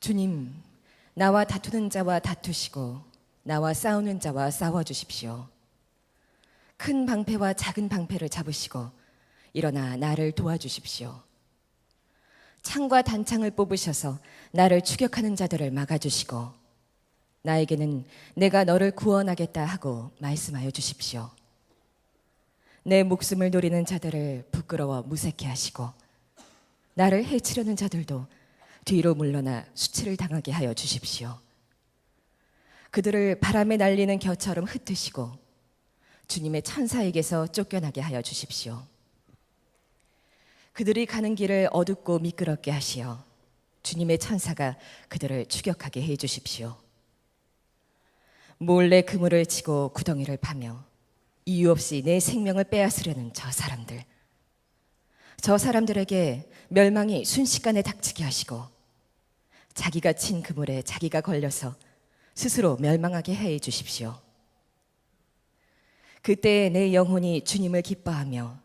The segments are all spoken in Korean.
주님, 나와 다투는 자와 다투시고 나와 싸우는 자와 싸워주십시오. 큰 방패와 작은 방패를 잡으시고 일어나 나를 도와주십시오. 창과 단창을 뽑으셔서 나를 추격하는 자들을 막아주시고 나에게는 내가 너를 구원하겠다 하고 말씀하여 주십시오. 내 목숨을 노리는 자들을 부끄러워 무색해 하시고 나를 해치려는 자들도 뒤로 물러나 수치를 당하게 하여 주십시오. 그들을 바람에 날리는 겨처럼 흩으시고 주님의 천사에게서 쫓겨나게 하여 주십시오. 그들이 가는 길을 어둡고 미끄럽게 하시어 주님의 천사가 그들을 추격하게 해 주십시오. 몰래 그물을 치고 구덩이를 파며 이유 없이 내 생명을 빼앗으려는 저 사람들에게 멸망이 순식간에 닥치게 하시고 자기가 친 그물에 자기가 걸려서 스스로 멸망하게 해 주십시오. 그때 내 영혼이 주님을 기뻐하며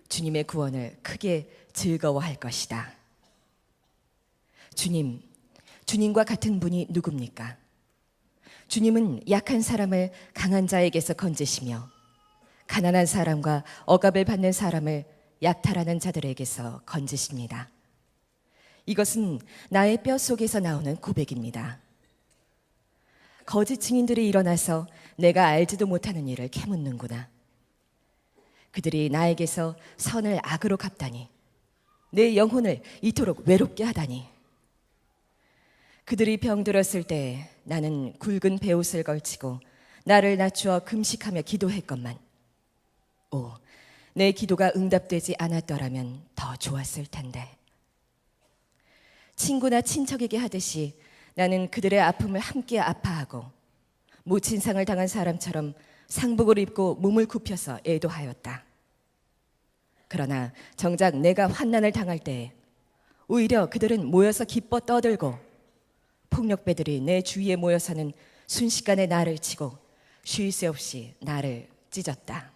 주님의 구원을 크게 즐거워할 것이다. 주님과 같은 분이 누굽니까? 주님은 약한 사람을 강한 자에게서 건지시며 가난한 사람과 억압을 받는 사람을 약탈하는 자들에게서 건지십니다. 이것은 나의 뼈 속에서 나오는 고백입니다. 거짓 증인들이 일어나서 내가 알지도 못하는 일을 캐묻는구나. 그들이 나에게서 선을 악으로 갚다니, 내 영혼을 이토록 외롭게 하다니. 그들이 병들었을 때 나는 굵은 베옷을 걸치고 나를 낮추어 금식하며 기도했건만 내 기도가 응답되지 않았더라면 더 좋았을 텐데. 친구나 친척에게 하듯이 나는 그들의 아픔을 함께 아파하고 모친상을 당한 사람처럼 상복을 입고 몸을 굽혀서 애도하였다. 그러나 정작 내가 환난을 당할 때 오히려 그들은 모여서 기뻐 떠들고 폭력배들이 내 주위에 모여서는 순식간에 나를 치고 쉴 새 없이 나를 찢었다.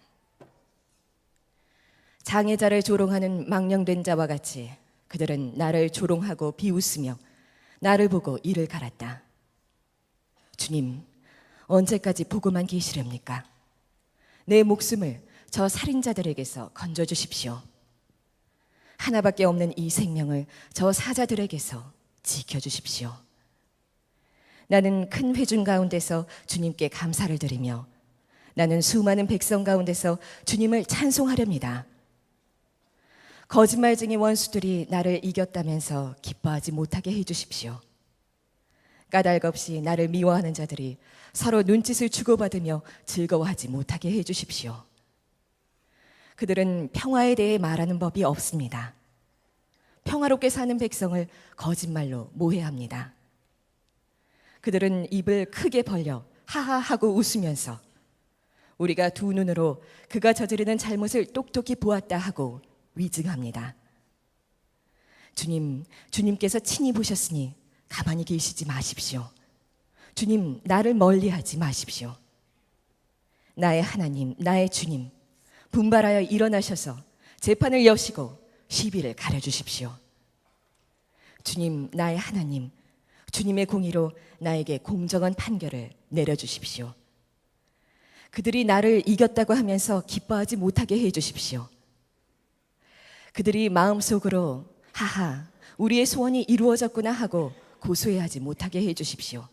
장애자를 조롱하는 망령된 자와 같이 그들은 나를 조롱하고 비웃으며 나를 보고 이를 갈았다. 주님, 언제까지 보고만 계시렵니까? 내 목숨을 저 살인자들에게서 건져주십시오. 하나밖에 없는 이 생명을 저 사자들에게서 지켜주십시오. 나는 큰 회중 가운데서 주님께 감사를 드리며 나는 수많은 백성 가운데서 주님을 찬송하렵니다. 거짓말쟁이 원수들이 나를 이겼다면서 기뻐하지 못하게 해주십시오. 까닭 없이 나를 미워하는 자들이 서로 눈짓을 주고받으며 즐거워하지 못하게 해주십시오. 그들은 평화에 대해 말하는 법이 없습니다. 평화롭게 사는 백성을 거짓말로 모해합니다. 그들은 입을 크게 벌려 하하하고 웃으면서 우리가 두 눈으로 그가 저지르는 잘못을 똑똑히 보았다 하고 위증합니다. 주님께서 친히 보셨으니 가만히 계시지 마십시오. 주님, 나를 멀리하지 마십시오. 나의 하나님, 나의 주님, 분발하여 일어나셔서 재판을 여시고 시비를 가려주십시오. 주님, 나의 하나님, 주님의 공의로 나에게 공정한 판결을 내려주십시오. 그들이 나를 이겼다고 하면서 기뻐하지 못하게 해주십시오. 그들이 마음속으로 하하, 우리의 소원이 이루어졌구나 하고 고소해하지 못하게 해주십시오.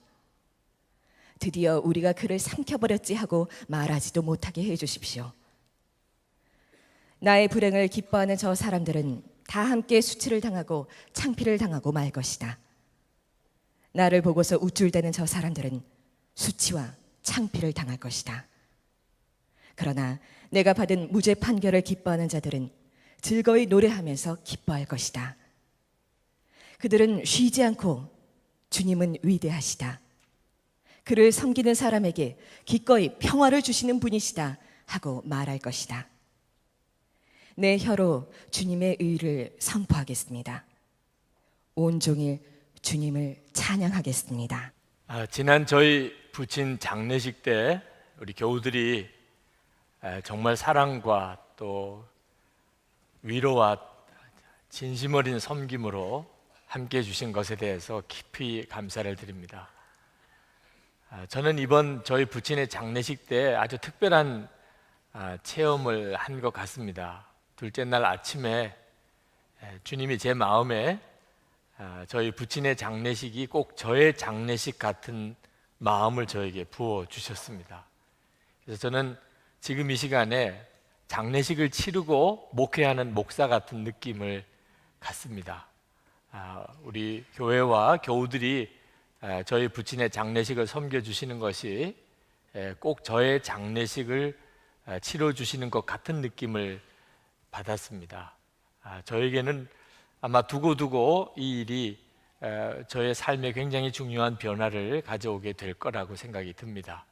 드디어 우리가 그를 삼켜버렸지 하고 말하지도 못하게 해주십시오. 나의 불행을 기뻐하는 저 사람들은 다 함께 수치를 당하고 창피를 당하고 말 것이다. 나를 보고서 우쭐대는 저 사람들은 수치와 창피를 당할 것이다. 그러나 내가 받은 무죄 판결을 기뻐하는 자들은 즐거이 노래하면서 기뻐할 것이다. 그들은 쉬지 않고 주님은 위대하시다, 그를 섬기는 사람에게 기꺼이 평화를 주시는 분이시다 하고 말할 것이다. 내 혀로 주님의 의를 선포하겠습니다. 온종일 주님을 찬양하겠습니다. 지난 저희 부친 장례식 때 우리 교우들이 정말 사랑과 또 위로와 진심 어린 섬김으로 함께 해주신 것에 대해서 깊이 감사를 드립니다. 저는 이번 저희 부친의 장례식 때 아주 특별한 체험을 한 것 같습니다. 둘째 날 아침에 주님이 제 마음에 저희 부친의 장례식이 꼭 저의 장례식 같은 마음을 저에게 부어 주셨습니다. 그래서 저는 지금 이 시간에 장례식을 치르고 목회하는 목사 같은 느낌을 갖습니다. 우리 교회와 교우들이 저희 부친의 장례식을 섬겨주시는 것이 꼭 저의 장례식을 치러주시는 것 같은 느낌을 받았습니다. 저에게는 아마 두고두고 이 일이 저의 삶에 굉장히 중요한 변화를 가져오게 될 거라고 생각이 듭니다.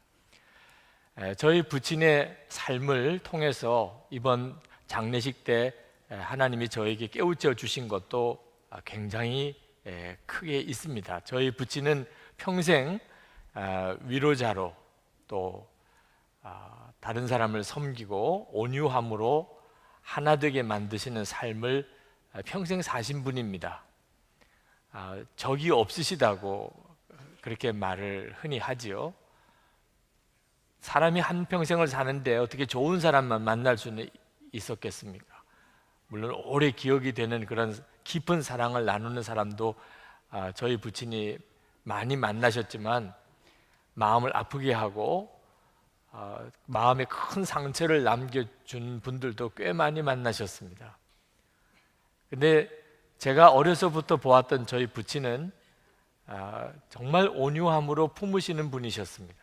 저희 부친의 삶을 통해서 이번 장례식 때 하나님이 저에게 깨우쳐 주신 것도 굉장히 크게 있습니다. 저희 부친은 평생 위로자로 또 다른 사람을 섬기고 온유함으로 하나 되게 만드시는 삶을 평생 사신 분입니다. 적이 없으시다고 그렇게 말을 흔히 하지요. 사람이 한평생을 사는데 어떻게 좋은 사람만 만날 수는 있었겠습니까? 물론 오래 기억이 되는 그런 깊은 사랑을 나누는 사람도 저희 부친이 많이 만나셨지만 마음을 아프게 하고 마음에 큰 상처를 남겨준 분들도 꽤 많이 만나셨습니다. 근데 제가 어려서부터 보았던 저희 부친은 정말 온유함으로 품으시는 분이셨습니다.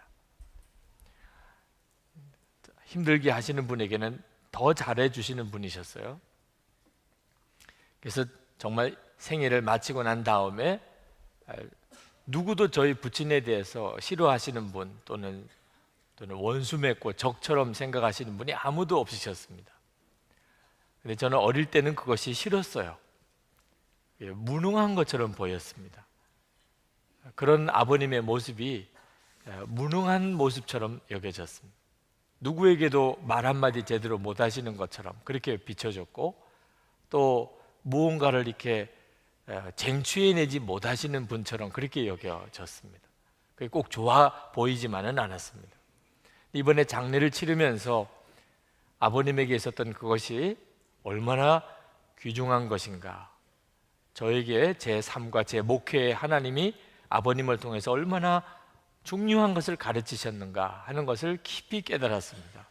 힘들게 하시는 분에게는 더 잘해 주시는 분이셨어요. 그래서 정말 생일을 마치고 난 다음에 누구도 저희 부친에 대해서 싫어하시는 분 또는 원수 맺고 적처럼 생각하시는 분이 아무도 없으셨습니다. 근데 저는 어릴 때는 그것이 싫었어요. 무능한 것처럼 보였습니다. 그런 아버님의 모습이 무능한 모습처럼 여겨졌습니다. 누구에게도 말 한마디 제대로 못 하시는 것처럼 그렇게 비춰졌고, 또 무언가를 이렇게 쟁취해내지 못하시는 분처럼 그렇게 여겨졌습니다. 그게 꼭 좋아 보이지만은 않았습니다. 이번에 장례를 치르면서 아버님에게 있었던 그것이 얼마나 귀중한 것인가, 저에게 제 삶과 제 목회에 하나님이 아버님을 통해서 얼마나 중요한 것을 가르치셨는가 하는 것을 깊이 깨달았습니다.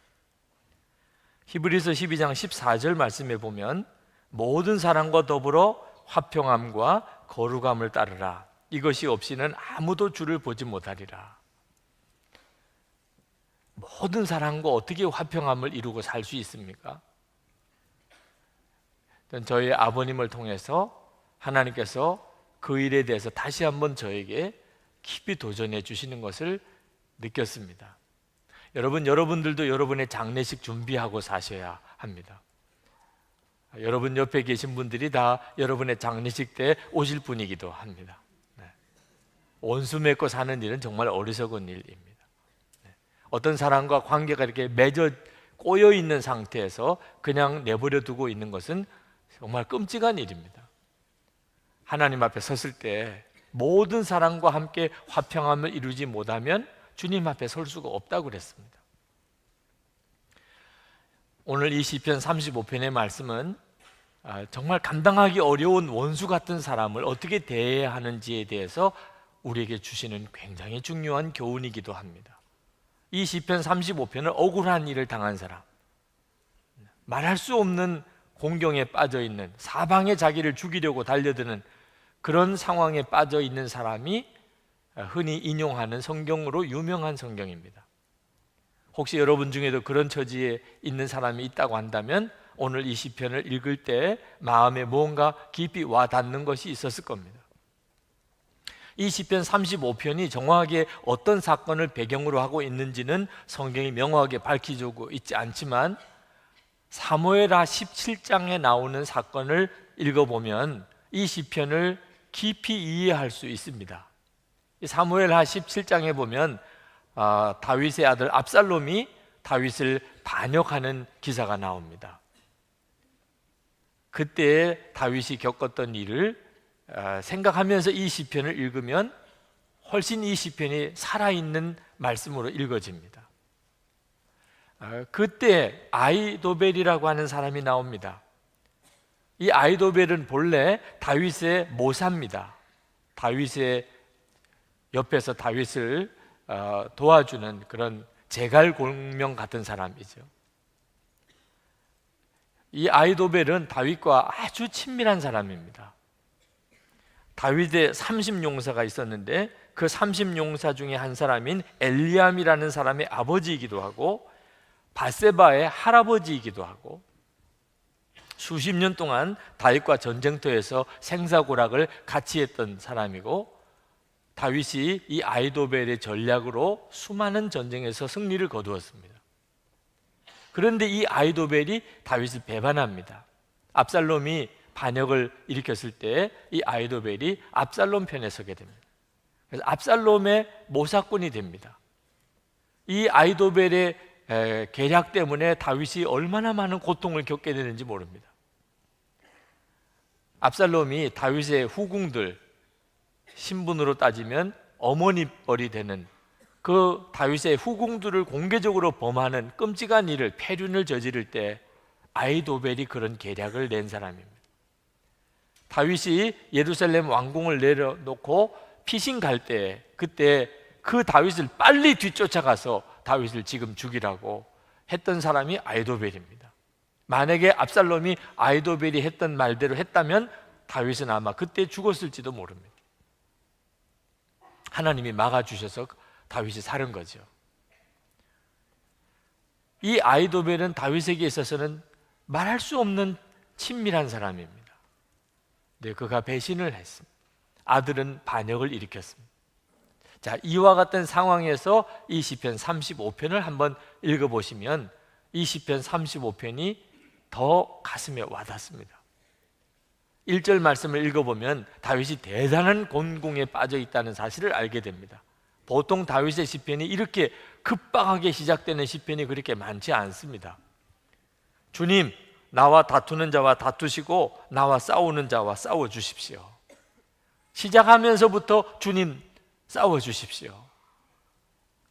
히브리서 12장 14절 말씀에 보면 모든 사람과 더불어 화평함과 거룩함을 따르라. 이것이 없이는 아무도 주를 보지 못하리라. 모든 사람과 어떻게 화평함을 이루고 살 수 있습니까? 저희 아버님을 통해서 하나님께서 그 일에 대해서 다시 한번 저에게 깊이 도전해 주시는 것을 느꼈습니다. 여러분들도 여러분의 장례식 준비하고 사셔야 합니다. 여러분 옆에 계신 분들이 다 여러분의 장례식 때 오실 분이기도 합니다. 원수 맺고 사는 일은 정말 어리석은 일입니다. 어떤 사람과 관계가 이렇게 맺어 꼬여 있는 상태에서 그냥 내버려 두고 있는 것은 정말 끔찍한 일입니다. 하나님 앞에 섰을 때 모든 사람과 함께 화평함을 이루지 못하면 주님 앞에 설 수가 없다고 그랬습니다. 오늘 이 시편 35편의 말씀은 정말 감당하기 어려운 원수 같은 사람을 어떻게 대해야 하는지에 대해서 우리에게 주시는 굉장히 중요한 교훈이기도 합니다. 이 시편 35편은 억울한 일을 당한 사람, 말할 수 없는 공경에 빠져 있는, 사방에 자기를 죽이려고 달려드는 그런 상황에 빠져 있는 사람이 흔히 인용하는 성경으로 유명한 성경입니다. 혹시 여러분 중에도 그런 처지에 있는 사람이 있다고 한다면 오늘 이 시편을 읽을 때 마음에 무언가 깊이 와닿는 것이 있었을 겁니다. 이 시편 35편이 정확하게 어떤 사건을 배경으로 하고 있는지는 성경이 명확하게 밝혀주고 있지 않지만 사무엘하 17장에 나오는 사건을 읽어보면 이 시편을 깊이 이해할 수 있습니다. 사무엘하 17장에 보면 다윗의 아들 압살롬이 다윗을 반역하는 기사가 나옵니다. 그때 다윗이 겪었던 일을 생각하면서 이 시편을 읽으면 훨씬 이 시편이 살아있는 말씀으로 읽어집니다. 그때 아히도벨이라고 하는 사람이 나옵니다. 이 아히도벨은 본래 다윗의 모사입니다. 다윗의 옆에서 다윗을 도와주는 그런 제갈공명 같은 사람이죠. 이 아히도벨은 다윗과 아주 친밀한 사람입니다. 다윗의 30용사가 있었는데 그 30용사 중에 한 사람인 엘리암이라는 사람의 아버지이기도 하고 바세바의 할아버지이기도 하고 수십 년 동안 다윗과 전쟁터에서 생사고락을 같이 했던 사람이고 다윗이 이 아히도벨의 전략으로 수많은 전쟁에서 승리를 거두었습니다. 그런데 이 아히도벨이 다윗을 배반합니다. 압살롬이 반역을 일으켰을 때 이 아히도벨이 압살롬 편에 서게 됩니다. 그래서 압살롬의 모사꾼이 됩니다. 이 아히도벨의 계략 때문에 다윗이 얼마나 많은 고통을 겪게 되는지 모릅니다. 압살롬이 다윗의 후궁들, 신분으로 따지면 어머니 뻘이 되는 그 다윗의 후궁들을 공개적으로 범하는 끔찍한 일을, 폐륜을 저지를 때 아히도벨이 그런 계략을 낸 사람입니다. 다윗이 예루살렘 왕궁을 내려놓고 피신 갈 때 그때 그 다윗을 빨리 뒤쫓아가서 다윗을 지금 죽이라고 했던 사람이 아히도벨입니다. 만약에 압살롬이 아히도벨이 했던 말대로 했다면 다윗은 아마 그때 죽었을지도 모릅니다. 하나님이 막아주셔서 다윗이 살은 거죠. 이 아히도벨은 다윗에게 있어서는 말할 수 없는 친밀한 사람입니다. 네, 그가 배신을 했습니다. 아들은 반역을 일으켰습니다. 자, 이와 같은 상황에서 이 시편 35편을 한번 읽어보시면 이 시편 35편이 더 가슴에 와닿습니다. 1절 말씀을 읽어보면 다윗이 대단한 곤궁에 빠져 있다는 사실을 알게 됩니다. 보통 다윗의 시편이 이렇게 급박하게 시작되는 시편이 그렇게 많지 않습니다. 주님, 나와 다투는 자와 다투시고 나와 싸우는 자와 싸워주십시오. 시작하면서부터 주님 싸워주십시오.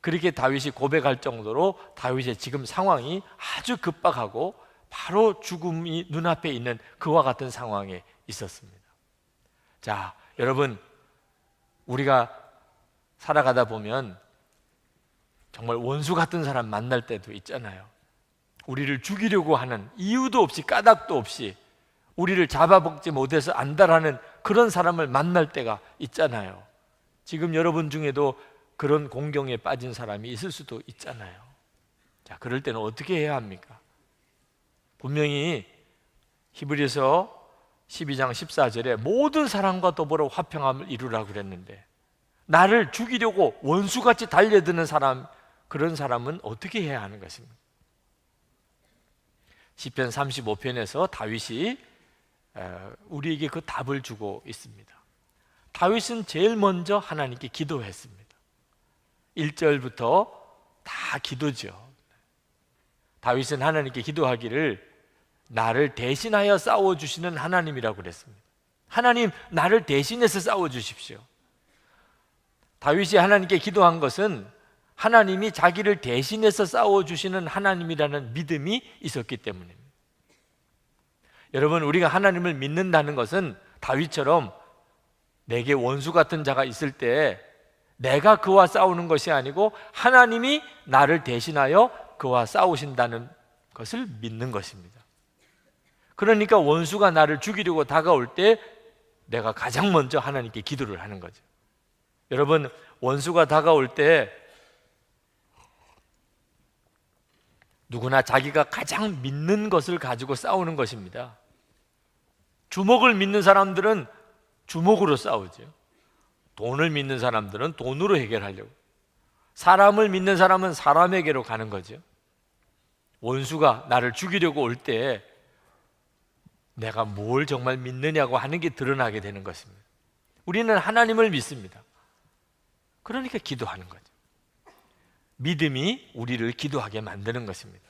그렇게 다윗이 고백할 정도로 다윗의 지금 상황이 아주 급박하고 바로 죽음이 눈앞에 있는 그와 같은 상황에 있었습니다. 자, 여러분, 우리가 살아가다 보면 정말 원수 같은 사람 만날 때도 있잖아요. 우리를 죽이려고 하는 이유도 없이 까닭도 없이 우리를 잡아먹지 못해서 안달하는 그런 사람을 만날 때가 있잖아요. 지금 여러분 중에도 그런 공경에 빠진 사람이 있을 수도 있잖아요. 자, 그럴 때는 어떻게 해야 합니까? 분명히 히브리서 12장 14절에 모든 사람과 더불어 화평함을 이루라고 그랬는데 나를 죽이려고 원수같이 달려드는 사람, 그런 사람은 어떻게 해야 하는 것입니까? 시편 35편에서 다윗이 우리에게 그 답을 주고 있습니다. 다윗은 제일 먼저 하나님께 기도했습니다. 1절부터 다 기도죠. 다윗은 하나님께 기도하기를 나를 대신하여 싸워주시는 하나님이라고 그랬습니다. 하나님, 나를 대신해서 싸워주십시오. 다윗이 하나님께 기도한 것은 하나님이 자기를 대신해서 싸워주시는 하나님이라는 믿음이 있었기 때문입니다. 여러분, 우리가 하나님을 믿는다는 것은 다윗처럼 내게 원수 같은 자가 있을 때 내가 그와 싸우는 것이 아니고 하나님이 나를 대신하여 그와 싸우신다는 것을 믿는 것입니다. 그러니까 원수가 나를 죽이려고 다가올 때 내가 가장 먼저 하나님께 기도를 하는 거죠. 여러분, 원수가 다가올 때 누구나 자기가 가장 믿는 것을 가지고 싸우는 것입니다. 주먹을 믿는 사람들은 주먹으로 싸우죠. 돈을 믿는 사람들은 돈으로 해결하려고, 사람을 믿는 사람은 사람에게로 가는 거죠. 원수가 나를 죽이려고 올 때 내가 뭘 정말 믿느냐고 하는 게 드러나게 되는 것입니다. 우리는 하나님을 믿습니다. 그러니까 기도하는 거죠. 믿음이 우리를 기도하게 만드는 것입니다.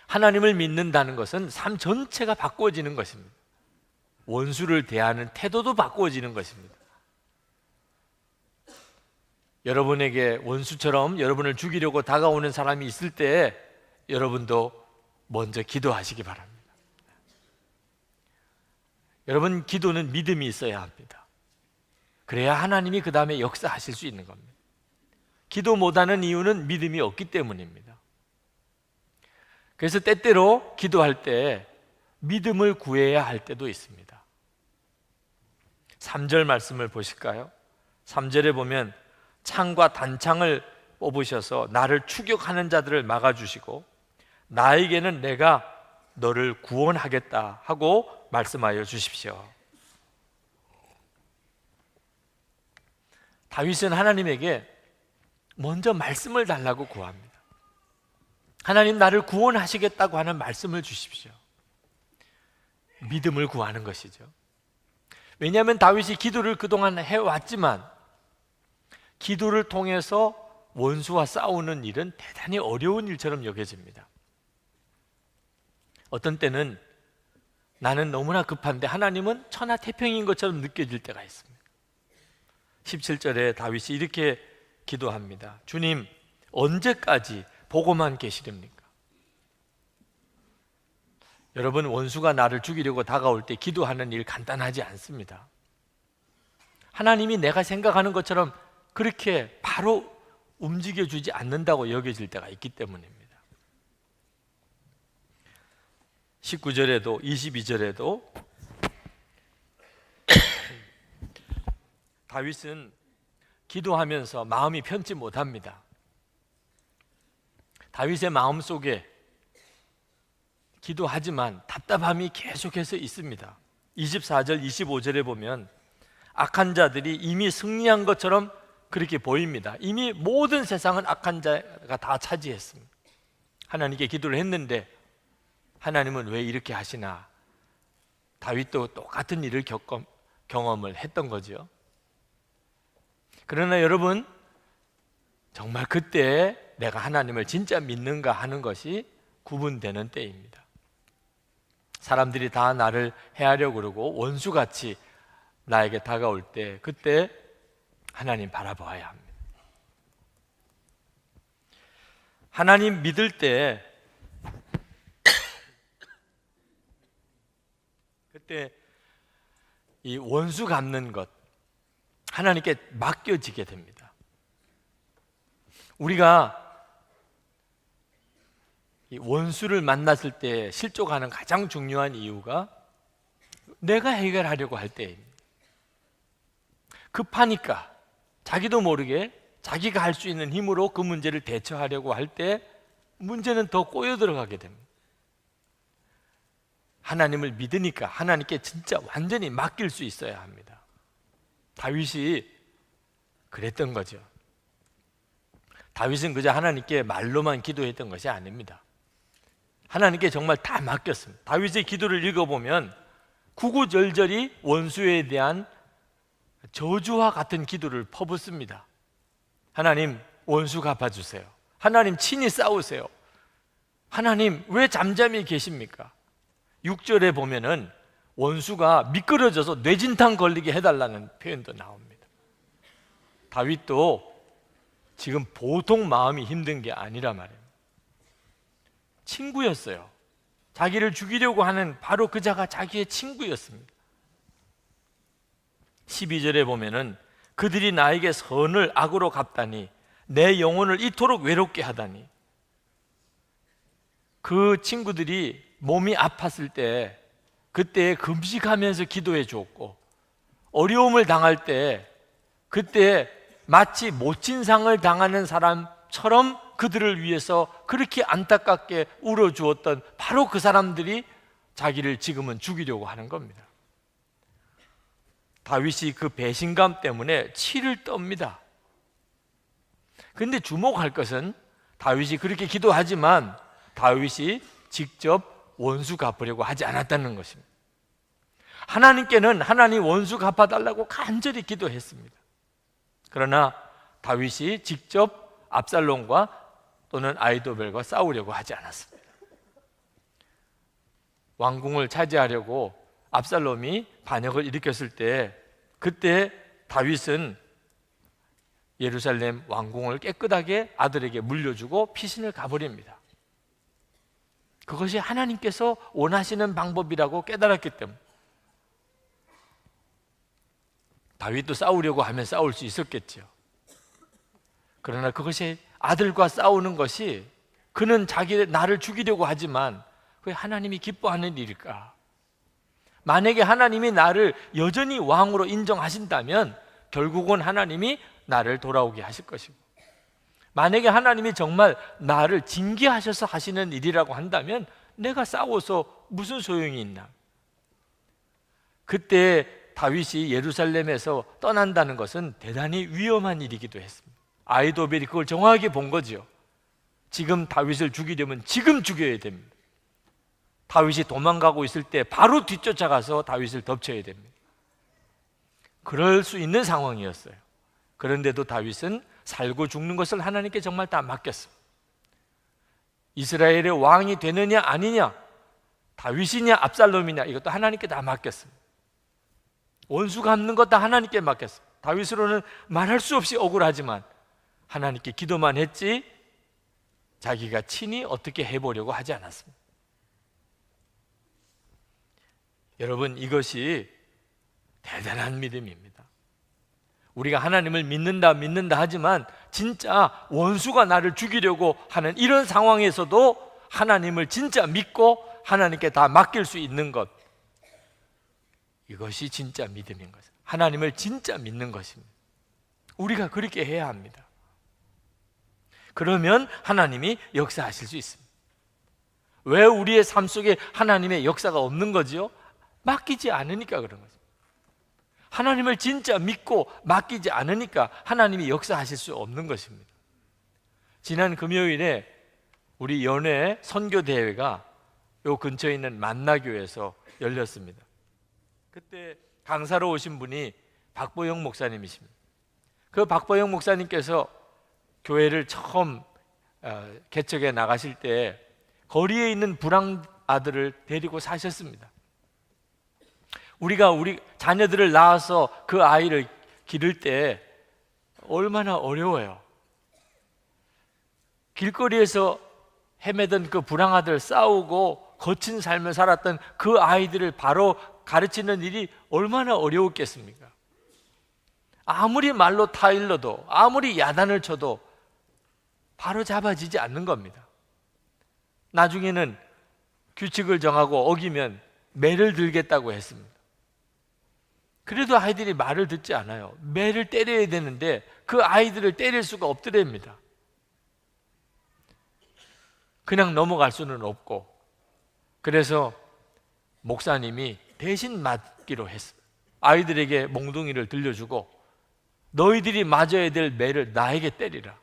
하나님을 믿는다는 것은 삶 전체가 바꿔지는 것입니다. 원수를 대하는 태도도 바꾸어지는 것입니다. 여러분에게 원수처럼 여러분을 죽이려고 다가오는 사람이 있을 때 여러분도 먼저 기도하시기 바랍니다. 여러분, 기도는 믿음이 있어야 합니다. 그래야 하나님이 그 다음에 역사하실 수 있는 겁니다. 기도 못하는 이유는 믿음이 없기 때문입니다. 그래서 때때로 기도할 때 믿음을 구해야 할 때도 있습니다. 3절 말씀을 보실까요? 3절에 보면 창과 단창을 뽑으셔서 나를 추격하는 자들을 막아주시고 나에게는 내가 너를 구원하겠다 하고 말씀하여 주십시오. 다윗은 하나님에게 먼저 말씀을 달라고 구합니다. 하나님, 나를 구원하시겠다고 하는 말씀을 주십시오. 믿음을 구하는 것이죠. 왜냐하면 다윗이 기도를 그동안 해왔지만 기도를 통해서 원수와 싸우는 일은 대단히 어려운 일처럼 여겨집니다. 어떤 때는 나는 너무나 급한데 하나님은 천하태평인 것처럼 느껴질 때가 있습니다. 17절에 다윗이 이렇게 기도합니다. 주님, 언제까지 보고만 계시렵니까? 여러분, 원수가 나를 죽이려고 다가올 때 기도하는 일 간단하지 않습니다. 하나님이 내가 생각하는 것처럼 그렇게 바로 움직여주지 않는다고 여겨질 때가 있기 때문입니다. 19절에도 22절에도 다윗은 기도하면서 마음이 편치 못합니다. 다윗의 마음속에 기도하지만 답답함이 계속해서 있습니다. 24절, 25절에 보면 악한 자들이 이미 승리한 것처럼 그렇게 보입니다. 이미 모든 세상은 악한 자가 다 차지했습니다. 하나님께 기도를 했는데 하나님은 왜 이렇게 하시나? 다윗도 똑같은 일을 경험을 했던 거죠. 그러나 여러분, 정말 그때 내가 하나님을 진짜 믿는가 하는 것이 구분되는 때입니다. 사람들이 다 나를 해하려고 그러고 원수같이 나에게 다가올 때, 그때 하나님 바라봐야 합니다. 하나님 믿을 때 그때 이 원수 갚는 것 하나님께 맡겨지게 됩니다. 우리가 이 원수를 만났을 때 실족하는 가장 중요한 이유가 내가 해결하려고 할 때입니다. 급하니까 자기도 모르게 자기가 할 수 있는 힘으로 그 문제를 대처하려고 할 때 문제는 더 꼬여 들어가게 됩니다. 하나님을 믿으니까 하나님께 진짜 완전히 맡길 수 있어야 합니다. 다윗이 그랬던 거죠. 다윗은 그저 하나님께 말로만 기도했던 것이 아닙니다. 하나님께 정말 다 맡겼습니다. 다윗의 기도를 읽어보면 구구절절히 원수에 대한 저주와 같은 기도를 퍼붓습니다. 하나님, 원수 갚아주세요. 하나님, 친히 싸우세요. 하나님, 왜 잠잠히 계십니까? 6절에 보면은 원수가 미끄러져서 뇌진탕 걸리게 해달라는 표현도 나옵니다. 다윗도 지금 보통 마음이 힘든 게 아니라 말이에요. 친구였어요. 자기를 죽이려고 하는 바로 그 자가 자기의 친구였습니다. 12절에 보면은 그들이 나에게 선을 악으로 갚다니 내 영혼을 이토록 외롭게 하다니. 그 친구들이 몸이 아팠을 때 그때 금식하면서 기도해 주었고, 어려움을 당할 때 그때 마치 모친상을 당하는 사람처럼 그들을 위해서 그렇게 안타깝게 울어주었던 바로 그 사람들이 자기를 지금은 죽이려고 하는 겁니다. 다윗이 그 배신감 때문에 치를 떱니다. 그런데 주목할 것은 다윗이 그렇게 기도하지만 다윗이 직접 원수 갚으려고 하지 않았다는 것입니다. 하나님께는 하나님 원수 갚아달라고 간절히 기도했습니다. 그러나 다윗이 직접 압살롬과 또는 아히도벨과 싸우려고 하지 않았습니다. 왕궁을 차지하려고 압살롬이 반역을 일으켰을 때 그때 다윗은 예루살렘 왕궁을 깨끗하게 아들에게 물려주고 피신을 가버립니다. 그것이 하나님께서 원하시는 방법이라고 깨달았기 때문에. 다윗도 싸우려고 하면 싸울 수 있었겠죠. 그러나 그것이 아들과 싸우는 것이 그는 나를 죽이려고 하지만 그게 하나님이 기뻐하는 일일까? 만약에 하나님이 나를 여전히 왕으로 인정하신다면 결국은 하나님이 나를 돌아오게 하실 것이고, 만약에 하나님이 정말 나를 징계하셔서 하시는 일이라고 한다면 내가 싸워서 무슨 소용이 있나? 그때 다윗이 예루살렘에서 떠난다는 것은 대단히 위험한 일이기도 했습니다. 아히도벨이 그걸 정확하게 본 거죠. 지금 다윗을 죽이려면 지금 죽여야 됩니다. 다윗이 도망가고 있을 때 바로 뒤쫓아가서 다윗을 덮쳐야 됩니다. 그럴 수 있는 상황이었어요. 그런데도 다윗은 살고 죽는 것을 하나님께 정말 다 맡겼습니다. 이스라엘의 왕이 되느냐 아니냐, 다윗이냐 압살롬이냐, 이것도 하나님께 다 맡겼습니다. 원수 갚는 것 다 하나님께 맡겼습니다. 다윗으로는 말할 수 없이 억울하지만 하나님께 기도만 했지 자기가 친히 어떻게 해보려고 하지 않았습니다. 여러분, 이것이 대단한 믿음입니다. 우리가 하나님을 믿는다 하지만 진짜 원수가 나를 죽이려고 하는 이런 상황에서도 하나님을 진짜 믿고 하나님께 다 맡길 수 있는 것, 이것이 진짜 믿음인 것입니다. 하나님을 진짜 믿는 것입니다. 우리가 그렇게 해야 합니다. 그러면 하나님이 역사하실 수 있습니다. 왜 우리의 삶 속에 하나님의 역사가 없는 거지요? 맡기지 않으니까 그런 거죠. 하나님을 진짜 믿고 맡기지 않으니까 하나님이 역사하실 수 없는 것입니다. 지난 금요일에 우리 연회 선교대회가 요 근처에 있는 만나교에서 열렸습니다. 그때 강사로 오신 분이 박보영 목사님이십니다. 그 박보영 목사님께서 교회를 처음 개척해 나가실 때 거리에 있는 불황 아들을 데리고 사셨습니다. 우리가 우리 자녀들을 낳아서 그 아이를 기를 때 얼마나 어려워요. 길거리에서 헤매던 그 불황 아들, 싸우고 거친 삶을 살았던 그 아이들을 바로 가르치는 일이 얼마나 어려웠겠습니까? 아무리 말로 타일러도, 아무리 야단을 쳐도 바로 잡아지지 않는 겁니다. 나중에는 규칙을 정하고 어기면 매를 들겠다고 했습니다. 그래도 아이들이 말을 듣지 않아요. 매를 때려야 되는데 그 아이들을 때릴 수가 없더랍니다. 그냥 넘어갈 수는 없고, 그래서 목사님이 대신 맞기로 했습니다. 아이들에게 몽둥이를 들려주고 너희들이 맞아야 될 매를 나에게 때리라.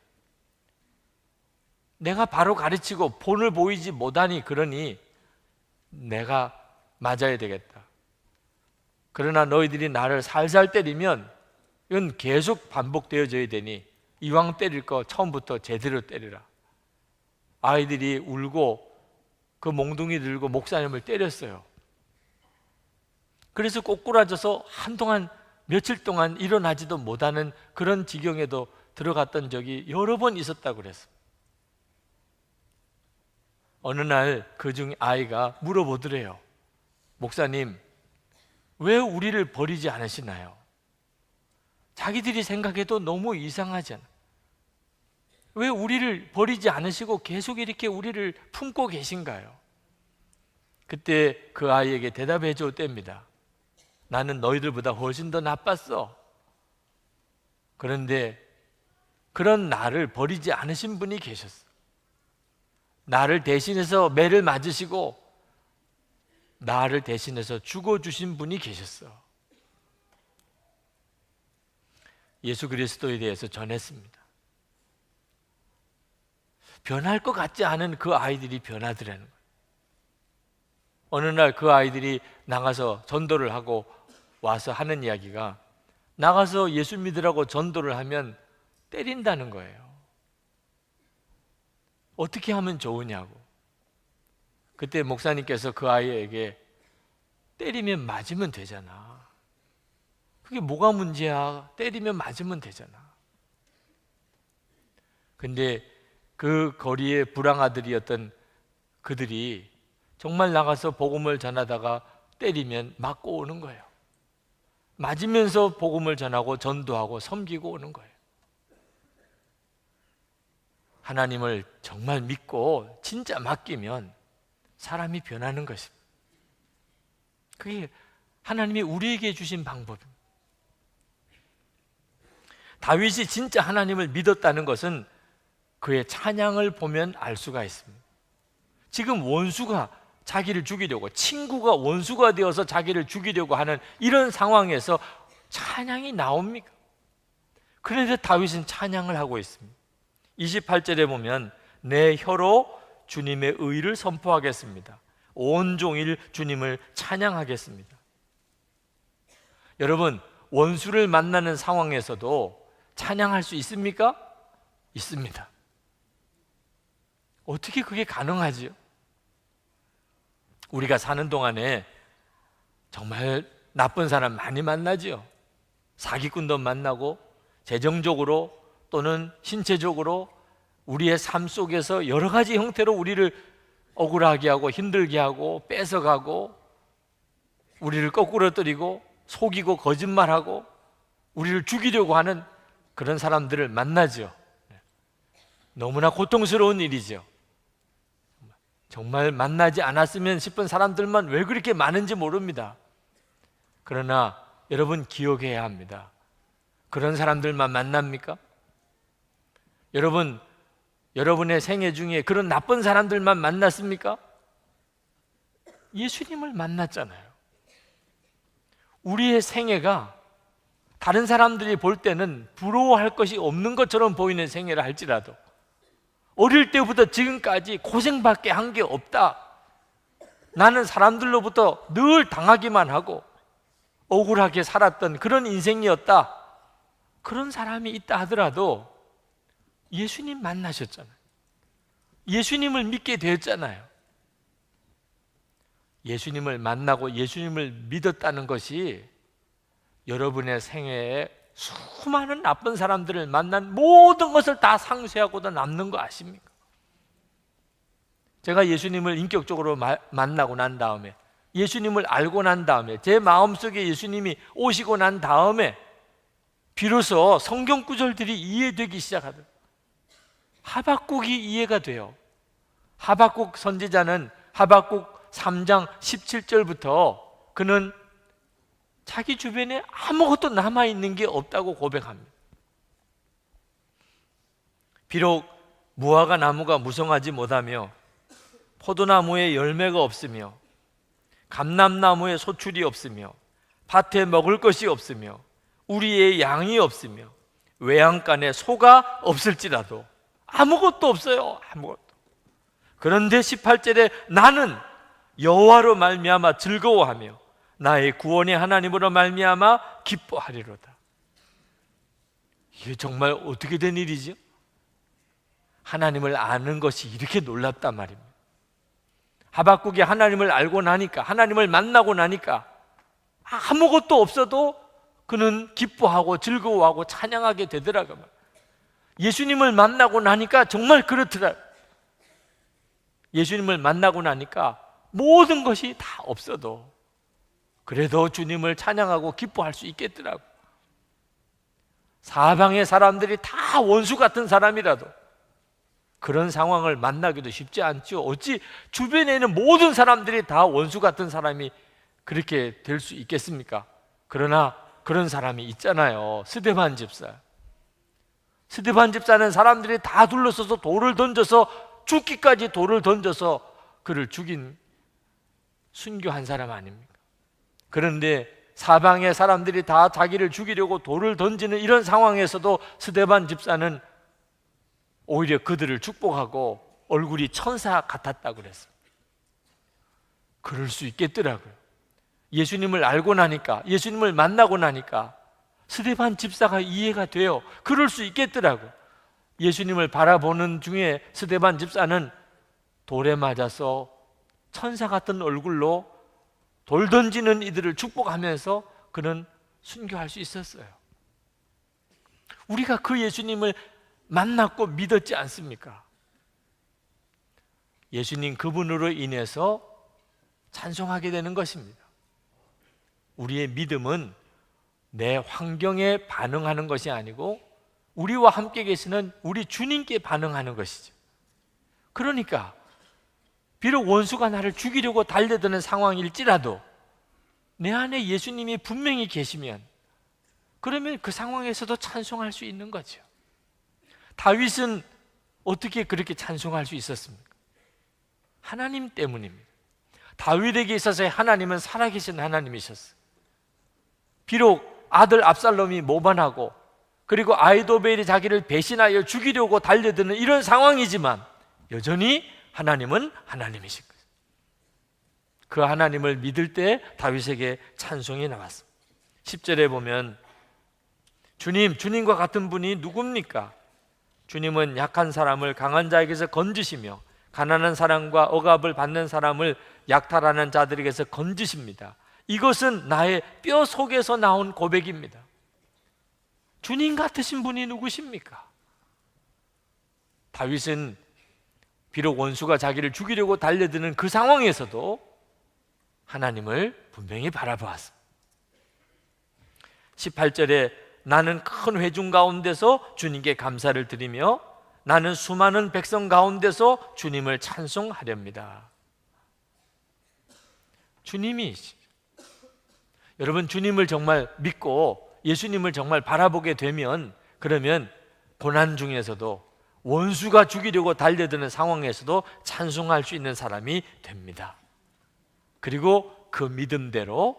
내가 바로 가르치고 본을 보이지 못하니 그러니 내가 맞아야 되겠다. 그러나 너희들이 나를 살살 때리면 이건 계속 반복되어져야 되니 이왕 때릴 거 처음부터 제대로 때리라. 아이들이 울고 그 몽둥이 들고 목사님을 때렸어요. 그래서 꼬꾸라져서 한동안 며칠 동안 일어나지도 못하는 그런 지경에도 들어갔던 적이 여러 번 있었다고 그랬어요. 어느 날 그 중 아이가 물어보더래요. 목사님, 왜 우리를 버리지 않으시나요? 자기들이 생각해도 너무 이상하잖아. 왜 우리를 버리지 않으시고 계속 이렇게 우리를 품고 계신가요? 그때 그 아이에게 대답해 줬답니다. 나는 너희들보다 훨씬 더 나빴어. 그런데 그런 나를 버리지 않으신 분이 계셨어. 나를 대신해서 매를 맞으시고 나를 대신해서 죽어주신 분이 계셨어. 예수 그리스도에 대해서 전했습니다. 변할 것 같지 않은 그 아이들이 변하더라는 거예요. 어느 날 그 아이들이 나가서 전도를 하고 와서 하는 이야기가, 나가서 예수 믿으라고 전도를 하면 때린다는 거예요. 어떻게 하면 좋으냐고. 그때 목사님께서 그 아이에게 때리면 맞으면 되잖아. 그게 뭐가 문제야? 때리면 맞으면 되잖아. 근데 그 거리의 불황아들이었던 그들이 정말 나가서 복음을 전하다가 때리면 맞고 오는 거예요. 맞으면서 복음을 전하고 전도하고 섬기고 오는 거예요. 하나님을 정말 믿고 진짜 맡기면 사람이 변하는 것입니다. 그게 하나님이 우리에게 주신 방법입니다. 다윗이 진짜 하나님을 믿었다는 것은 그의 찬양을 보면 알 수가 있습니다. 지금 원수가 자기를 죽이려고, 친구가 원수가 되어서 자기를 죽이려고 하는 이런 상황에서 찬양이 나옵니까? 그런데 다윗은 찬양을 하고 있습니다. 28절에 보면 내 혀로 주님의 의를 선포하겠습니다. 온종일 주님을 찬양하겠습니다. 여러분, 원수를 만나는 상황에서도 찬양할 수 있습니까? 있습니다. 어떻게 그게 가능하지요? 우리가 사는 동안에 정말 나쁜 사람 많이 만나지요. 사기꾼도 만나고 재정적으로 또는 신체적으로 우리의 삶 속에서 여러 가지 형태로 우리를 억울하게 하고 힘들게 하고 뺏어가고 우리를 거꾸로 때리고 속이고 거짓말하고 우리를 죽이려고 하는 그런 사람들을 만나죠. 너무나 고통스러운 일이죠. 정말 만나지 않았으면 싶은 사람들만 왜 그렇게 많은지 모릅니다. 그러나 여러분 기억해야 합니다. 그런 사람들만 만납니까? 여러분, 여러분의 생애 중에 그런 나쁜 사람들만 만났습니까? 예수님을 만났잖아요. 우리의 생애가 다른 사람들이 볼 때는 부러워할 것이 없는 것처럼 보이는 생애를 할지라도 어릴 때부터 지금까지 고생밖에 한 게 없다. 나는 사람들로부터 늘 당하기만 하고 억울하게 살았던 그런 인생이었다. 그런 사람이 있다 하더라도 예수님 만나셨잖아요. 예수님을 믿게 되었잖아요. 예수님을 만나고 예수님을 믿었다는 것이 여러분의 생애에 수많은 나쁜 사람들을 만난 모든 것을 다 상쇄하고도 남는 거 아십니까? 제가 예수님을 인격적으로 만나고 난 다음에, 예수님을 알고 난 다음에, 제 마음속에 예수님이 오시고 난 다음에 비로소 성경 구절들이 이해되기 시작하더라고요. 하박국이 이해가 돼요. 하박국 선지자는 하박국 3장 17절부터 그는 자기 주변에 아무것도 남아있는 게 없다고 고백합니다. 비록 무화과 나무가 무성하지 못하며 포도나무에 열매가 없으며 감람나무에 소출이 없으며 밭에 먹을 것이 없으며 우리의 양이 없으며 외양간에 소가 없을지라도 아무것도 없어요. 아무것도. 그런데 18절에 나는 여호와로 말미암아 즐거워하며 나의 구원의 하나님으로 말미암아 기뻐하리로다. 이게 정말 어떻게 된 일이죠? 하나님을 아는 것이 이렇게 놀랍단 말입니다. 하박국이 하나님을 알고 나니까, 하나님을 만나고 나니까 아무것도 없어도 그는 기뻐하고 즐거워하고 찬양하게 되더라고요. 예수님을 만나고 나니까 정말 그렇더라고요. 예수님을 만나고 나니까 모든 것이 다 없어도 그래도 주님을 찬양하고 기뻐할 수 있겠더라고요. 사방의 사람들이 다 원수 같은 사람이라도 그런 상황을 만나기도 쉽지 않죠. 어찌 주변에 있는 모든 사람들이 다 원수 같은 사람이 그렇게 될 수 있겠습니까? 그러나 그런 사람이 있잖아요. 스데반 집사. 스데반 집사는 사람들이 다 둘러서서 돌을 던져서 죽기까지 돌을 던져서 그를 죽인 순교한 사람 아닙니까? 그런데 사방의 사람들이 다 자기를 죽이려고 돌을 던지는 이런 상황에서도 스데반 집사는 오히려 그들을 축복하고 얼굴이 천사 같았다고 그랬어요. 그럴 수 있겠더라고요. 예수님을 알고 나니까, 예수님을 만나고 나니까 스데반 집사가 이해가 돼요. 그럴 수 있겠더라고요. 예수님을 바라보는 중에 스데반 집사는 돌에 맞아서 천사 같은 얼굴로 돌 던지는 이들을 축복하면서 그는 순교할 수 있었어요. 우리가 그 예수님을 만났고 믿었지 않습니까? 예수님 그분으로 인해서 찬송하게 되는 것입니다. 우리의 믿음은 내 환경에 반응하는 것이 아니고 우리와 함께 계시는 우리 주님께 반응하는 것이죠. 그러니까 비록 원수가 나를 죽이려고 달려드는 상황일지라도 내 안에 예수님이 분명히 계시면 그러면 그 상황에서도 찬송할 수 있는 거죠. 다윗은 어떻게 그렇게 찬송할 수 있었습니까? 하나님 때문입니다. 다윗에게 있어서 하나님은 살아계신 하나님이셨어요. 비록 아들 압살롬이 모반하고 그리고 아히도벨이 자기를 배신하여 죽이려고 달려드는 이런 상황이지만 여전히 하나님은 하나님이신 거예요. 그 하나님을 믿을 때 다윗에게 찬송이 나왔습니다. 10절에 보면 주님과 같은 분이 누굽니까? 주님은 약한 사람을 강한 자에게서 건지시며 가난한 사람과 억압을 받는 사람을 약탈하는 자들에게서 건지십니다. 이것은 나의 뼈 속에서 나온 고백입니다. 주님 같으신 분이 누구십니까? 다윗은 비록 원수가 자기를 죽이려고 달려드는 그 상황에서도 하나님을 분명히 바라보았습니다. 18절에 나는 큰 회중 가운데서 주님께 감사를 드리며 나는 수많은 백성 가운데서 주님을 찬송하렵니다. 주님이 여러분 주님을 정말 믿고 예수님을 정말 바라보게 되면 그러면 고난 중에서도 원수가 죽이려고 달려드는 상황에서도 찬송할 수 있는 사람이 됩니다. 그리고 그 믿음대로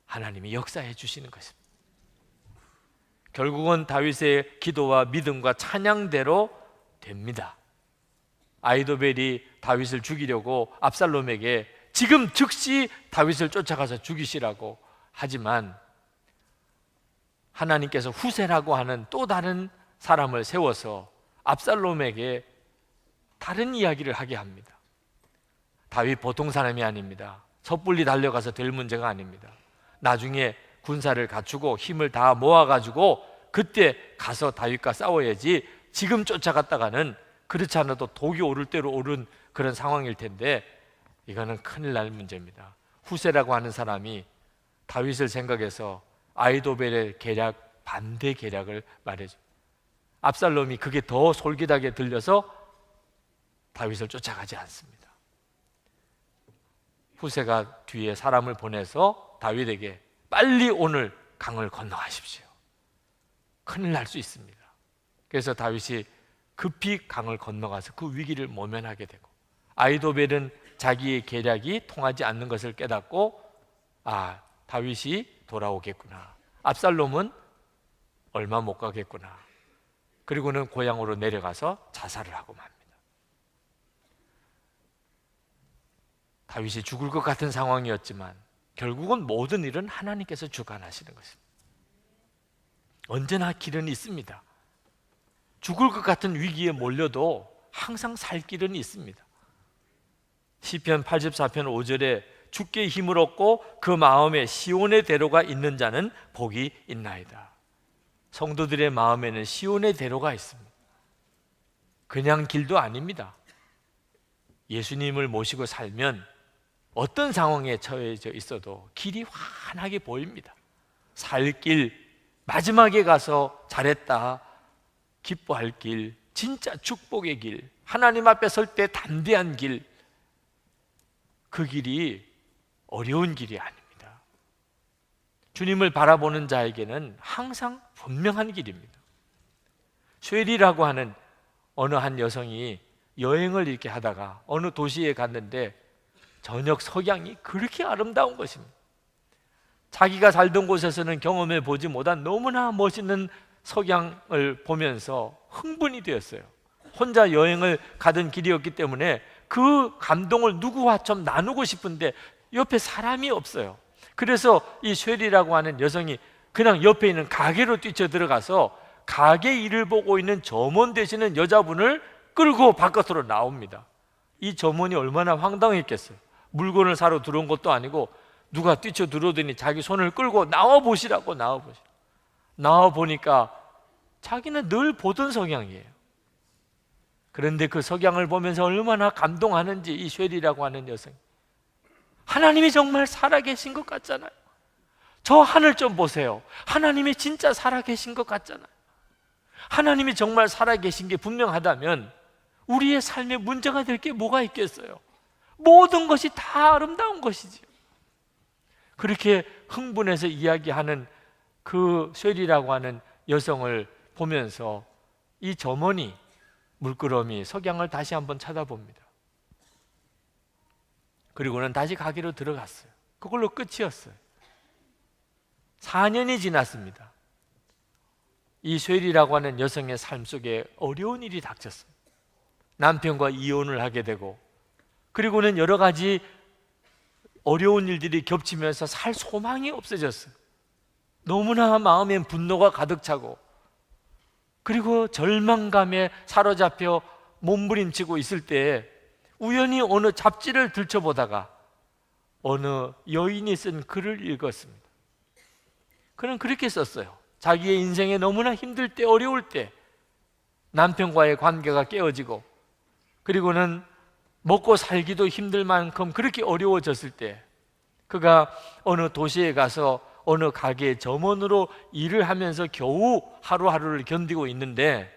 하나님이 역사해 주시는 것입니다. 결국은 다윗의 기도와 믿음과 찬양대로 됩니다. 아히도벨이 다윗을 죽이려고 압살롬에게 지금 즉시 다윗을 쫓아가서 죽이시라고 하지만 하나님께서 후세라고 하는 또 다른 사람을 세워서 압살롬에게 다른 이야기를 하게 합니다. 다윗 보통 사람이 아닙니다. 섣불리 달려가서 될 문제가 아닙니다. 나중에 군사를 갖추고 힘을 다 모아가지고 그때 가서 다윗과 싸워야지 지금 쫓아갔다가는 그렇지 않아도 독이 오를 대로 오른 그런 상황일 텐데 이거는 큰일 날 문제입니다. 후세라고 하는 사람이 다윗을 생각해서 아히도벨의 계략 반대 계략을 말해줘. 압살롬이 그게 더 솔깃하게 들려서 다윗을 쫓아가지 않습니다. 후세가 뒤에 사람을 보내서 다윗에게 빨리 오늘 강을 건너가십시오. 큰일 날 수 있습니다. 그래서 다윗이 급히 강을 건너가서 그 위기를 모면하게 되고 아히도벨은 자기의 계략이 통하지 않는 것을 깨닫고 다윗이 돌아오겠구나. 압살롬은 얼마 못 가겠구나. 그리고는 고향으로 내려가서 자살을 하고 맙니다. 다윗이 죽을 것 같은 상황이었지만 결국은 모든 일은 하나님께서 주관하시는 것입니다. 언제나 길은 있습니다. 죽을 것 같은 위기에 몰려도 항상 살 길은 있습니다. 시편 84편 5절에 주께 힘을 얻고 그 마음에 시온의 대로가 있는 자는 복이 있나이다. 성도들의 마음에는 시온의 대로가 있습니다. 그냥 길도 아닙니다. 예수님을 모시고 살면 어떤 상황에 처해져 있어도 길이 환하게 보입니다. 살 길, 마지막에 가서 잘했다 기뻐할 길, 진짜 축복의 길, 하나님 앞에 설 때 담대한 길, 그 길이 어려운 길이 아닙니다. 주님을 바라보는 자에게는 항상 분명한 길입니다. 쉐리라고 하는 어느 한 여성이 여행을 이렇게 하다가 어느 도시에 갔는데 저녁 석양이 그렇게 아름다운 것입니다. 자기가 살던 곳에서는 경험해 보지 못한 너무나 멋있는 석양을 보면서 흥분이 되었어요. 혼자 여행을 가던 길이었기 때문에 그 감동을 누구와 좀 나누고 싶은데 옆에 사람이 없어요. 그래서 이 쉐리라고 하는 여성이 그냥 옆에 있는 가게로 뛰쳐 들어가서 가게 일을 보고 있는 점원 되시는 여자분을 끌고 바깥으로 나옵니다. 이 점원이 얼마나 황당했겠어요. 물건을 사러 들어온 것도 아니고 누가 뛰쳐 들어오더니 자기 손을 끌고 나와 보시라고. 나와 보니까 자기는 늘 보던 석양이에요. 그런데 그 석양을 보면서 얼마나 감동하는지 이 쉐리라고 하는 여성, 하나님이 정말 살아계신 것 같잖아요. 저 하늘 좀 보세요. 하나님이 진짜 살아계신 것 같잖아요. 하나님이 정말 살아계신 게 분명하다면 우리의 삶에 문제가 될 게 뭐가 있겠어요? 모든 것이 다 아름다운 것이지요. 그렇게 흥분해서 이야기하는 그 쉐리라고 하는 여성을 보면서 이 점원이, 물끄러미 석양을 다시 한번 쳐다봅니다. 그리고는 다시 가게로 들어갔어요. 그걸로 끝이었어요. 4년이 지났습니다. 이 쉐리라고 하는 여성의 삶 속에 어려운 일이 닥쳤습니다. 남편과 이혼을 하게 되고, 그리고는 여러 가지 어려운 일들이 겹치면서 살 소망이 없어졌어요. 너무나 마음엔 분노가 가득 차고, 그리고 절망감에 사로잡혀 몸부림치고 있을 때 우연히 어느 잡지를 들춰보다가 어느 여인이 쓴 글을 읽었습니다. 그는 그렇게 썼어요. 자기의 인생에 너무나 힘들 때, 어려울 때, 남편과의 관계가 깨어지고, 그리고는 먹고 살기도 힘들 만큼 그렇게 어려워졌을 때 그가 어느 도시에 가서 어느 가게의 점원으로 일을 하면서 겨우 하루하루를 견디고 있는데,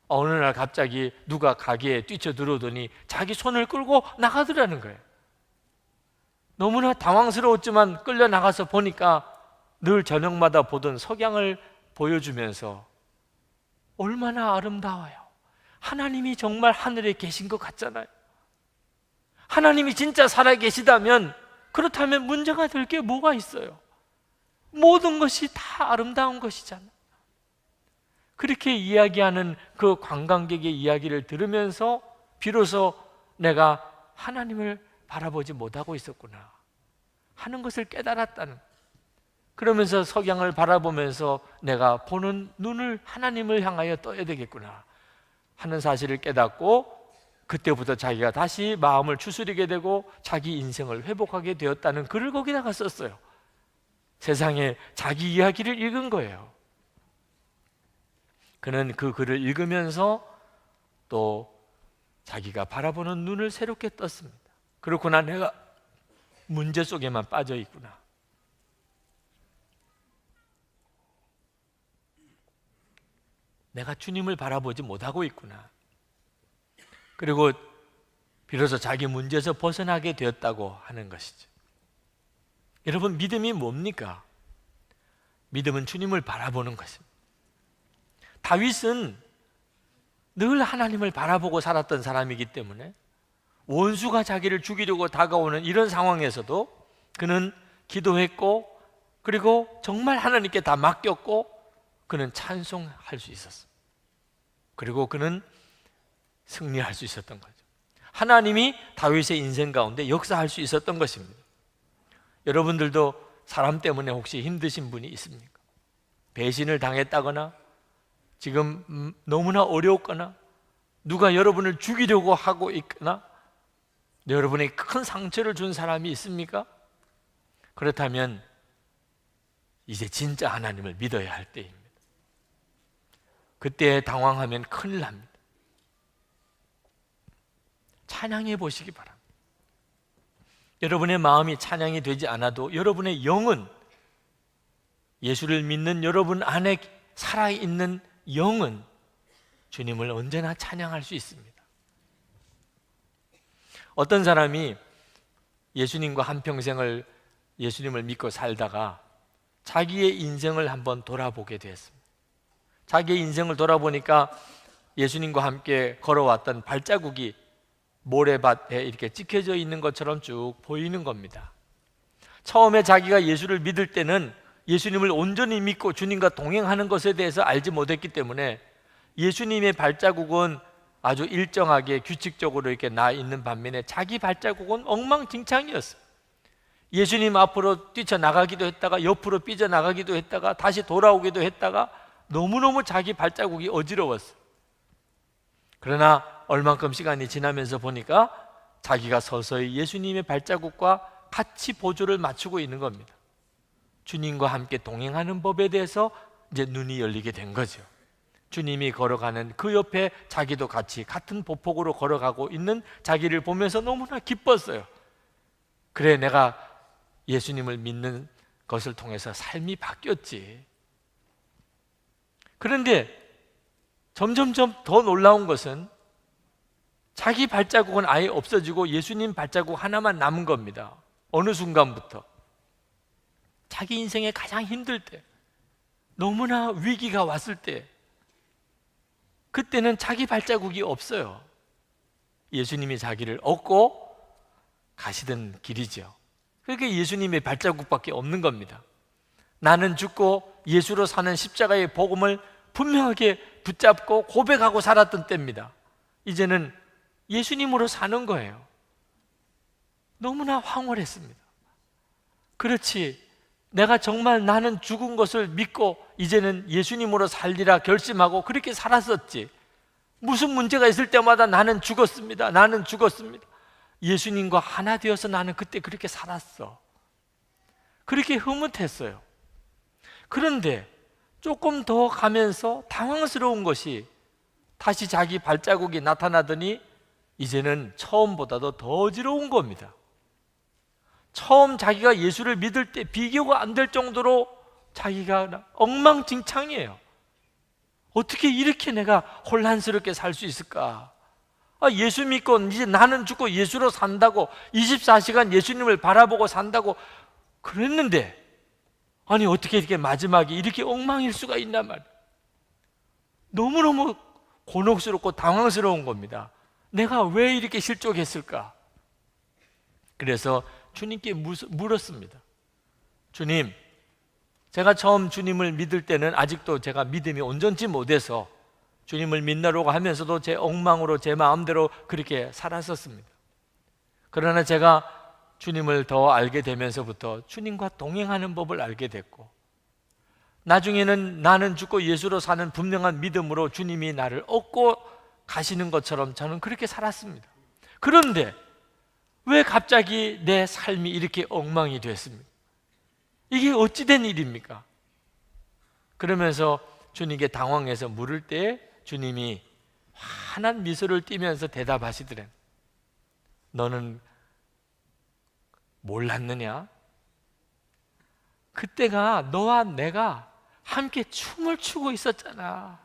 어느 날 갑자기 누가 가게에 뛰쳐들어오더니 자기 손을 끌고 나가더라는 거예요. 너무나 당황스러웠지만 끌려 나가서 보니까 늘 저녁마다 보던 석양을 보여주면서 얼마나 아름다워요. 하나님이 정말 하늘에 계신 것 같잖아요. 하나님이 진짜 살아계시다면, 그렇다면 문제가 될 게 뭐가 있어요? 모든 것이 다 아름다운 것이잖아요. 그렇게 이야기하는 그 관광객의 이야기를 들으면서 비로소 내가 하나님을 바라보지 못하고 있었구나 하는 것을 깨달았다는, 그러면서 석양을 바라보면서 내가 보는 눈을 하나님을 향하여 떠야 되겠구나 하는 사실을 깨닫고, 그때부터 자기가 다시 마음을 추스리게 되고 자기 인생을 회복하게 되었다는 글을 거기다가 썼어요. 세상에 자기 이야기를 읽은 거예요. 그는 그 글을 읽으면서 또 자기가 바라보는 눈을 새롭게 떴습니다. 그렇구나, 내가 문제 속에만 빠져 있구나. 내가 주님을 바라보지 못하고 있구나. 그리고 비로소 자기 문제에서 벗어나게 되었다고 하는 것이죠. 여러분, 믿음이 뭡니까? 믿음은 주님을 바라보는 것입니다. 다윗은 늘 하나님을 바라보고 살았던 사람이기 때문에 원수가 자기를 죽이려고 다가오는 이런 상황에서도 그는 기도했고, 그리고 정말 하나님께 다 맡겼고, 그는 찬송할 수 있었습니다. 그리고 그는 승리할 수 있었던 거죠. 하나님이 다윗의 인생 가운데 역사할 수 있었던 것입니다. 여러분들도 사람 때문에 혹시 힘드신 분이 있습니까? 배신을 당했다거나, 지금 너무나 어려웠거나, 누가 여러분을 죽이려고 하고 있거나, 여러분에게 큰 상처를 준 사람이 있습니까? 그렇다면 이제 진짜 하나님을 믿어야 할 때입니다. 그때 당황하면 큰일 납니다. 찬양해 보시기 바랍니다. 여러분의 마음이 찬양이 되지 않아도 여러분의 영은, 예수를 믿는 여러분 안에 살아있는 영은 주님을 언제나 찬양할 수 있습니다. 어떤 사람이 예수님과 한평생을 예수님을 믿고 살다가 자기의 인생을 한번 돌아보게 되었습니다. 자기의 인생을 돌아보니까 예수님과 함께 걸어왔던 발자국이 모래밭에 이렇게 찍혀져 있는 것처럼 쭉 보이는 겁니다. 처음에 자기가 예수를 믿을 때는 예수님을 온전히 믿고 주님과 동행하는 것에 대해서 알지 못했기 때문에 예수님의 발자국은 아주 일정하게 규칙적으로 이렇게 나 있는 반면에 자기 발자국은 엉망진창이었어요. 예수님 앞으로 뛰쳐나가기도 했다가 옆으로 삐져나가기도 했다가 다시 돌아오기도 했다가 너무너무 자기 발자국이 어지러웠어요. 그러나 얼만큼 시간이 지나면서 보니까 자기가 서서히 예수님의 발자국과 같이 보조를 맞추고 있는 겁니다. 주님과 함께 동행하는 법에 대해서 이제 눈이 열리게 된 거죠. 주님이 걸어가는 그 옆에 자기도 같이 같은 보폭으로 걸어가고 있는 자기를 보면서 너무나 기뻤어요. 그래, 내가 예수님을 믿는 것을 통해서 삶이 바뀌었지. 그런데 점점점 더 놀라운 것은 자기 발자국은 아예 없어지고 예수님 발자국 하나만 남은 겁니다. 어느 순간부터 자기 인생에 가장 힘들 때, 너무나 위기가 왔을 때, 그때는 자기 발자국이 없어요. 예수님이 자기를 얻고 가시던 길이죠. 그러니까 예수님의 발자국밖에 없는 겁니다. 나는 죽고 예수로 사는 십자가의 복음을 분명하게 붙잡고 고백하고 살았던 때입니다. 이제는 예수님으로 사는 거예요. 너무나 황홀했습니다. 그렇지, 내가 정말 나는 죽은 것을 믿고 이제는 예수님으로 살리라 결심하고 그렇게 살았었지. 무슨 문제가 있을 때마다 나는 죽었습니다. 나는 죽었습니다. 예수님과 하나 되어서 나는 그때 그렇게 살았어. 그렇게 흐뭇했어요. 그런데 조금 더 가면서 당황스러운 것이 다시 자기 발자국이 나타나더니 이제는 처음보다도 더 어지러운 겁니다. 처음 자기가 예수를 믿을 때 비교가 안 될 정도로 자기가 엉망진창이에요. 어떻게 이렇게 내가 혼란스럽게 살 수 있을까? 예수 믿고 이제 나는 죽고 예수로 산다고 24시간 예수님을 바라보고 산다고 그랬는데 아니 어떻게 이렇게 마지막에 이렇게 엉망일 수가 있나 말이에요. 너무너무 곤혹스럽고 당황스러운 겁니다. 내가 왜 이렇게 실족했을까? 그래서 주님께 물었습니다. 주님, 제가 처음 주님을 믿을 때는 아직도 제가 믿음이 온전치 못해서 주님을 믿나라고 하면서도 제 엉망으로 제 마음대로 그렇게 살았었습니다. 그러나 제가 주님을 더 알게 되면서부터 주님과 동행하는 법을 알게 됐고 나중에는 나는 죽고 예수로 사는 분명한 믿음으로 주님이 나를 얻고 가시는 것처럼 저는 그렇게 살았습니다. 그런데 왜 갑자기 내 삶이 이렇게 엉망이 됐습니까? 이게 어찌된 일입니까? 그러면서 주님께 당황해서 물을 때 주님이 환한 미소를 띠면서 대답하시더래. 너는 몰랐느냐? 그때가 너와 내가 함께 춤을 추고 있었잖아.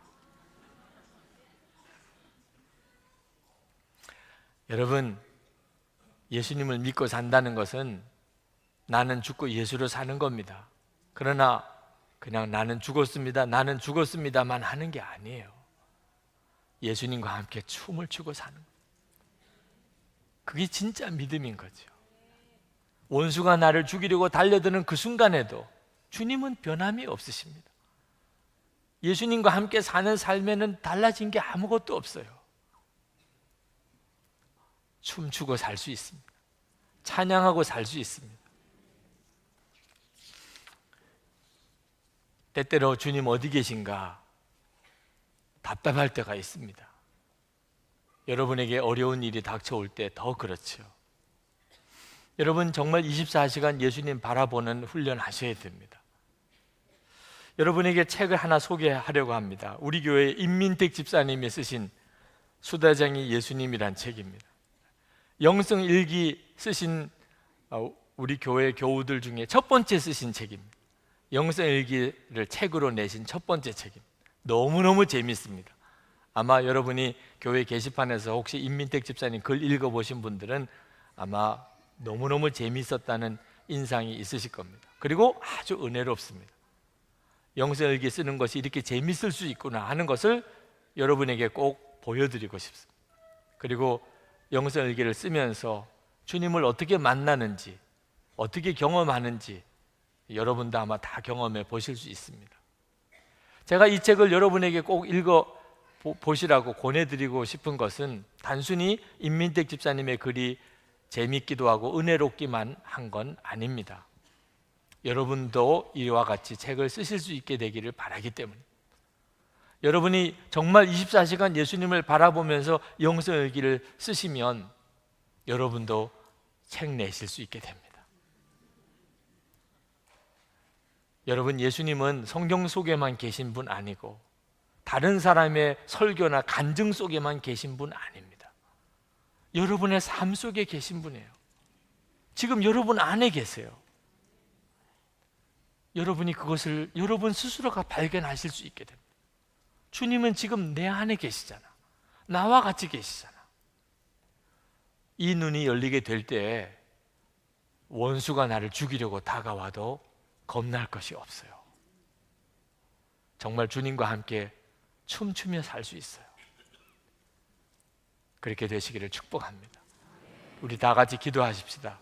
여러분, 예수님을 믿고 산다는 것은 나는 죽고 예수로 사는 겁니다. 그러나 그냥 나는 죽었습니다만 하는 게 아니에요. 예수님과 함께 춤을 추고 사는 거예요. 그게 진짜 믿음인 거죠. 원수가 나를 죽이려고 달려드는 그 순간에도 주님은 변함이 없으십니다. 예수님과 함께 사는 삶에는 달라진 게 아무것도 없어요. 춤추고 살 수 있습니다. 찬양하고 살 수 있습니다. 때때로 주님 어디 계신가 답답할 때가 있습니다. 여러분에게 어려운 일이 닥쳐올 때 더 그렇죠. 여러분 정말 24시간 예수님 바라보는 훈련 하셔야 됩니다. 여러분에게 책을 하나 소개하려고 합니다. 우리 교회 임민택 집사님이 쓰신 수다쟁이 예수님이란 책입니다. 영성일기 쓰신 우리 교회 교우들 중에 첫 번째 쓰신 책입니다. 영성일기를 책으로 내신 첫 번째 책입니다. 너무너무 재밌습니다. 아마 여러분이 교회 게시판에서 혹시 임민택 집사님 글 읽어보신 분들은 아마 너무너무 재밌었다는 인상이 있으실 겁니다. 그리고 아주 은혜롭습니다. 영성일기 쓰는 것이 이렇게 재밌을 수 있구나 하는 것을 여러분에게 꼭 보여드리고 싶습니다. 그리고 영성일기를 쓰면서 주님을 어떻게 만나는지, 어떻게 경험하는지 여러분도 아마 다 경험해 보실 수 있습니다. 제가 이 책을 여러분에게 꼭 읽어 보시라고 권해드리고 싶은 것은 단순히 임민택 집사님의 글이 재밌기도 하고 은혜롭기만 한 건 아닙니다. 여러분도 이와 같이 책을 쓰실 수 있게 되기를 바라기 때문에 여러분이 정말 24시간 예수님을 바라보면서 영성일기를 쓰시면 여러분도 책 내실 수 있게 됩니다. 여러분, 예수님은 성경 속에만 계신 분 아니고 다른 사람의 설교나 간증 속에만 계신 분 아닙니다. 여러분의 삶 속에 계신 분이에요. 지금 여러분 안에 계세요. 여러분이 그것을 여러분 스스로가 발견하실 수 있게 됩니다. 주님은 지금 내 안에 계시잖아. 나와 같이 계시잖아. 이 눈이 열리게 될 때 원수가 나를 죽이려고 다가와도 겁날 것이 없어요. 정말 주님과 함께 춤추며 살 수 있어요. 그렇게 되시기를 축복합니다. 우리 다 같이 기도하십시다.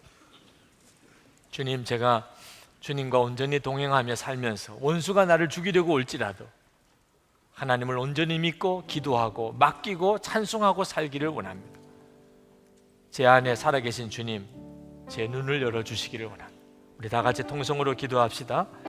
주님, 제가 주님과 온전히 동행하며 살면서 원수가 나를 죽이려고 올지라도 하나님을 온전히 믿고 기도하고 맡기고 찬송하고 살기를 원합니다. 제 안에 살아계신 주님, 제 눈을 열어주시기를 원합니다. 우리 다 같이 통성으로 기도합시다.